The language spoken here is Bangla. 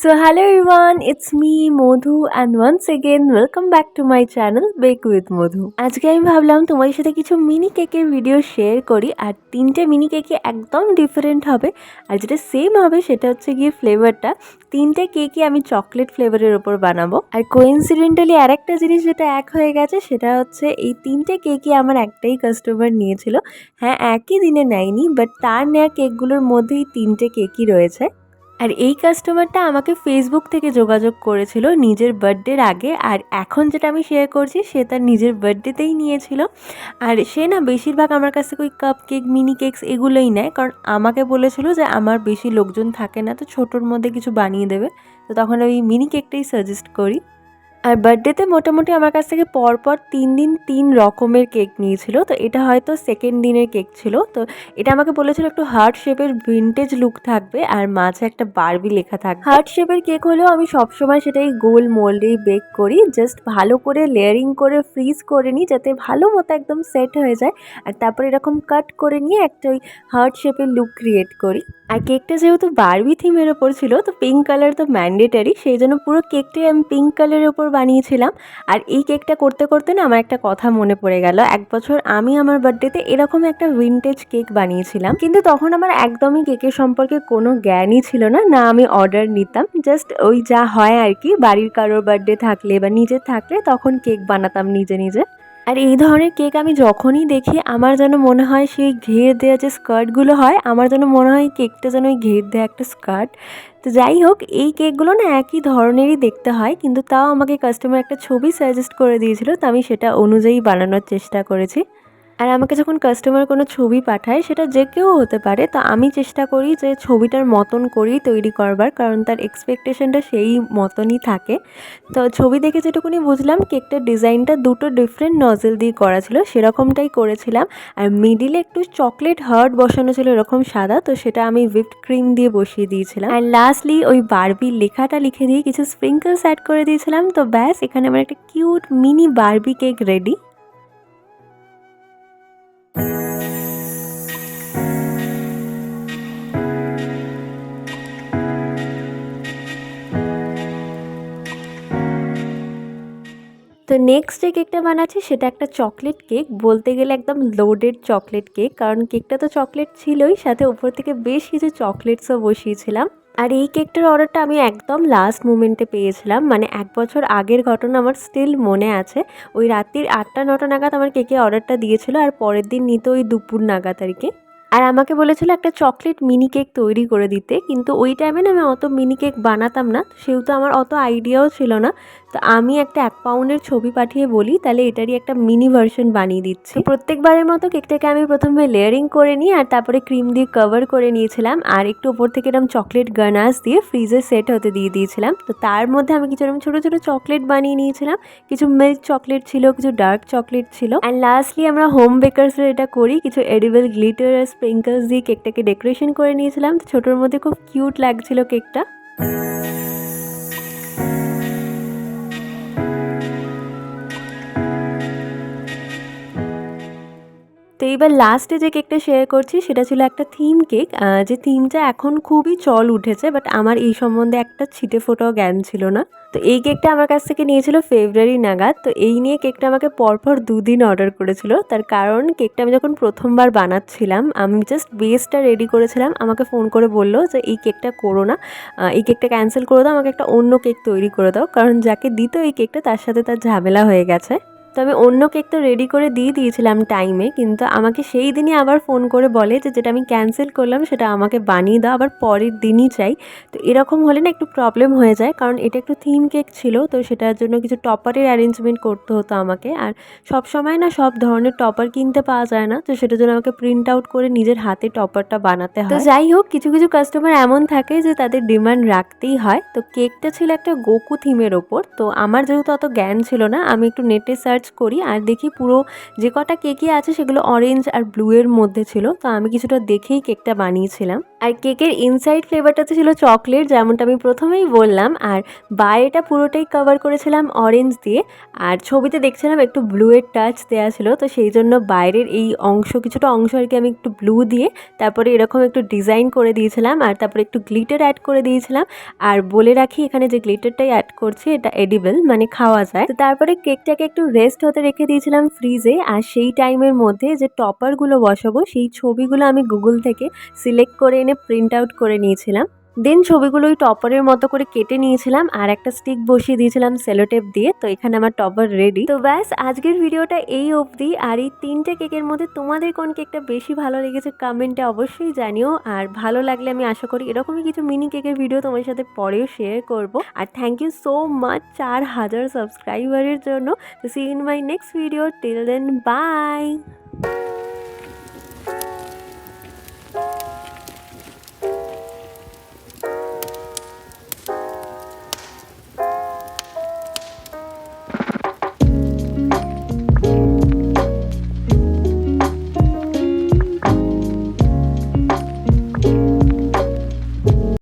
So hello everyone, it's me Modhu and once again welcome back to my channel Bake with Modhu. আজকে আমি ভাবলাম তোমাদের সাথে কিছু মিনি কেকের ভিডিও শেয়ার করি আর তিনটে মিনি কেকই একদম ডিফারেন্ট হবে আর যেটা সেম হবে সেটা হচ্ছে গিয়ে ফ্লেভারটা। তিনটে কেকই আমি চকলেট ফ্লেভারের ওপর বানাবো আর কোইন্সিডেন্টালি আরেকটা জিনিস যেটা এক হয়ে গেছে সেটা হচ্ছে এই তিনটে কেকই আমার একটাই কাস্টমার নিয়েছিল। হ্যাঁ, একই দিনে নেয়নি, বাট তার নেওয়া কেকগুলোর মধ্যেই তিনটে কেকই রয়েছে। আর এই কাস্টমারটা আমাকে ফেসবুক থেকে যোগাযোগ করেছিল নিজের বার্থডের আগে, আর এখন যেটা আমি শেয়ার করছি সে তার নিজের বার্থডেতেই নিয়েছিল। আর সে না বেশিরভাগ আমার কাছ থেকে ওই কাপ কেক মিনি কেকস এগুলোই নেয়, কারণ আমাকে বলেছিল যে আমার বেশি লোকজন থাকে না, তো ছোটোর মধ্যে কিছু বানিয়ে দেবে, তো তখন আমি মিনি কেকটাই সাজেস্ট করি। আর বার্থডেতে মোটামুটি আমার কাছ থেকে পরপর 3 দিন 3 রকমের কেক নিয়েছিল। তো এটা হয়তো সেকেন্ড দিনের কেক ছিল। তো এটা আমাকে বলেছিল একটু হার্ট শেপের ভিন্টেজ লুক থাকবে আর মাঝে একটা বারবি লেখা থাকবে। হার্ট শেপের কেক হলেও আমি সবসময় সেটাই গোল মোল্ডেই বেক করি, জাস্ট ভালো করে লেয়ারিং করে ফ্রিজ করে নিই যাতে ভালো মতো একদম সেট হয়ে যায়, আর তারপর এরকম কাট করে নিয়ে একটা ওই হার্ট শেপের লুক ক্রিয়েট করি। আর কেকটা যেহেতু বারবি থিমের ওপর ছিল তো পিঙ্ক কালার তো ম্যান্ডেটারি, সেই জন্য পুরো কেকটাই আমি পিঙ্ক কালারের ওপর বানিয়েছিলাম। আর এই কেকটা করতে করতে না আমার একটা কথা মনে পড়ে গেল, এক বছর আমি আমার বার্থডেতে এরকম একটা ভিনটেজ কেক বানিয়েছিলাম, কিন্তু তখন আমার একদমই কেকের সম্পর্কে কোনো জ্ঞানই ছিল না, না আমি অর্ডার নিতাম, জাস্ট ওই যা হয় আর কি, বাড়ির কারোর বার্থডে থাকলে বা নিজের থাকলে তখন কেক বানাতাম নিজে নিজে। আর এই ধরনের কেক আমি যখনই দেখি আমার যেন মনে হয় সেই ঘের দেওয়া যে স্কার্টগুলো হয়, আমার যেন মনে হয় কেকটা যেন ওই ঘের দেওয়া একটা স্কার্ট। তো যাই হোক, এই কেকগুলো না একই ধরনেরই দেখতে হয়, কিন্তু তাও আমাকে কাস্টমার একটা ছবি সাজেস্ট করে দিয়েছিল, তো আমি সেটা অনুযায়ী বানানোর চেষ্টা করেছি। আর আমাকে যখন কাস্টমার কোনো ছবি পাঠায়, সেটা যে কেউ হতে পারে, তো আমি চেষ্টা করি যে ছবিটার মতন করেই তৈরি করবার, কারণ তার এক্সপেকটেশনটা সেই মতনই থাকে। তো ছবি দেখে যেটুকুনি বুঝলাম কেকটার ডিজাইনটা দুটো ডিফারেন্ট নজেল দিয়ে করা ছিল, সেরকমটাই করেছিলাম। আর মিডিলে একটু চকলেট হার্ট বসানো ছিল এরকম সাদা, তো সেটা আমি হুইপড ক্রিম দিয়ে বসিয়ে দিয়েছিলাম। আর লাস্টলি ওই বারবি লেখাটা লিখে দিয়ে কিছু স্প্রিঙ্কলস অ্যাড করে দিয়েছিলাম। তো ব্যাস, এখানে আমার একটা cute mini Barbie cake ready. তো নেক্সট যে কেকটা বানাচ্ছি সেটা একটা চকলেট কেক, বলতে গেলে একদম লোডেড চকলেট কেক, কারণ কেকটা তো চকলেট ছিলই, সাথে উপর থেকে বেশ কিছু চকলেটসও বসিয়েছিলাম। আর এই কেকটার অর্ডারটা আমি একদম লাস্ট মোমেন্টে পেয়েছিলাম, মানে 1 বছর আগের ঘটনা আমার স্টিল মনে আছে। ওই রাত্রির 8টা-9টা নাগাদ আমার কেকের অর্ডারটা দিয়েছিল, আর পরের দিন নিত ওই দুপুর নাগাদ আর কি। আর আমাকে বলেছিল একটা চকলেট মিনি কেক তৈরি করে দিতে, কিন্তু ওই টাইমে না আমি অত মিনি কেক বানাতাম না, সেহেতু আমার অত আইডিয়াও ছিল না। তো আমি একটা 1 পাউন্ডের ছবি পাঠিয়ে বলি তাহলে এটারই একটা মিনি ভার্সন বানিয়ে দিচ্ছি। প্রত্যেকবারের মতো কেকটাকে আমি প্রথমে লেয়ারিং করে নিই আর তারপরে ক্রিম দিয়ে কভার করে নিয়েছিলাম, আর একটু ওপর থেকে এরকম চকলেট গানাশ দিয়ে ফ্রিজে সেট হতে দিয়ে দিয়েছিলাম। তো তার মধ্যে আমি কিছু এরকম ছোটো ছোটো চকলেট বানিয়ে নিয়েছিলাম, কিছু মিল্ক চকলেট ছিল, কিছু ডার্ক চকলেট ছিল। অ্যান্ড লাস্টলি আমরা হোম বেকার্সরা এটা করি, কিছু এডিবল গ্লিটার আর স্প্রিঙ্কলস দিয়ে কেকটাকে ডেকোরেশন করে নিয়েছিলাম। তো ছোটোর মধ্যে খুব কিউট লাগছিল কেকটা। তো এইবার লাস্টে যে কেকটা শেয়ার করছি সেটা ছিল একটা থিম কেক, যে থিমটা এখন খুবই চল উঠেছে, বাট আমার এই সম্বন্ধে একটা ছিটে ফোটাও জ্ঞান ছিল না। তো এই কেকটা আমার কাছ থেকে নিয়েছিল ফেব্রুয়ারি নাগাদ। তো এই নিয়ে কেকটা আমাকে পরপর 2 দিন অর্ডার করেছিল, তার কারণ কেকটা আমি যখন প্রথমবার বানাচ্ছিলাম আমি জাস্ট বেসটা রেডি করেছিলাম, আমাকে ফোন করে বললো যে এই কেকটা করো না, এই কেকটা ক্যান্সেল করে দাও, আমাকে একটা অন্য কেক তৈরি করে দাও, কারণ যাকে দিত এই কেকটা তার সাথে তার ঝামেলা হয়ে গেছে। তো আমি অন্য কেক তো রেডি করে দিয়ে দিয়েছিলাম টাইমে, কিন্তু আমাকে সেই দিনই আবার ফোন করে বলে যে যেটা আমি ক্যান্সেল করলাম সেটা আমাকে বানিয়ে দাও, আবার পরের দিনই চাই। তো এরকম হলে না একটু প্রবলেম হয়ে যায়, কারণ এটা একটু থিম কেক ছিল, তো সেটার জন্য কিছু টপারের অ্যারেঞ্জমেন্ট করতে হতো আমাকে, আর সব সময় না সব ধরনের টপার কিনতে পাওয়া যায় না, তো সেটার জন্য আমাকে প্রিন্ট আউট করে নিজের হাতে টপারটা বানাতে হয়। তো যাই হোক, কিছু কিছু কাস্টমার এমন থাকে যে তাদের ডিমান্ড রাখতেই হয়। তো কেকটা ছিল একটা গোকু থিমের ওপর, তো আমার যেহেতু অত জ্ঞান ছিল না, আমি একটু নেটে সার্চ সার্চ করি আর দেখি পুরো যে কটা কেকই আছে সেগুলো অরেঞ্জ আর ব্লু এর মধ্যে ছিল। তো আমি কিছুটা দেখেই কেকটা বানিয়েছিলাম। আর কেকের ইনসাইড ফ্লেভারটাতে ছিল চকলেট, যেমনটা আমি প্রথমেই বললাম। আর বাইরেটা পুরোটাই কভার করেছিলাম অরেঞ্জ দিয়ে, আর ছবিতে দেখছিলাম একটু ব্লু এর টাচ দেওয়া ছিল, তো সেই জন্য বাইরের এই কিছুটা অংশ আর কি আমি একটু ব্লু দিয়ে তারপরে এরকম একটু ডিজাইন করে দিয়েছিলাম, আর তারপরে একটু গ্লিটার অ্যাড করে দিয়েছিলাম। আর বলে রাখি এখানে যে গ্লিটারটাই অ্যাড করছি এটা এডিবল, মানে খাওয়া যায়। তো তারপরে কেকটাকে একটু রেস্ট হতে রেখে দিয়েছিলাম ফ্রিজে। আর সেই টাইমের মধ্যে যে টপারগুলো বসাবো সেই ছবিগুলো আমি গুগল থেকে সিলেক্ট করে এনে প্রিন্ট আউট করে নিয়েছিলাম। দেন ছবিগুলো ওই টপারের মতো করে কেটে নিয়েছিলাম আর একটা স্টিক বসিয়ে দিয়েছিলাম সেলোটেপ দিয়ে। তো এখানে আমার টপার রেডি। তো ব্যাস, আজকের ভিডিওটা এই অবধি। আর এই 3টে কেকের মধ্যে তোমাদের কোন কেকটা বেশি ভালো লেগেছে কমেন্টে অবশ্যই জানিও। আর ভালো লাগলে আমি আশা করি এরকমই কিছু মিনি কেকের ভিডিও তোমার সাথে পরেও শেয়ার করব। আর থ্যাংক ইউ সো মাচ 4000 সাবস্ক্রাইবারের জন্য। তো see in my next video, till then by.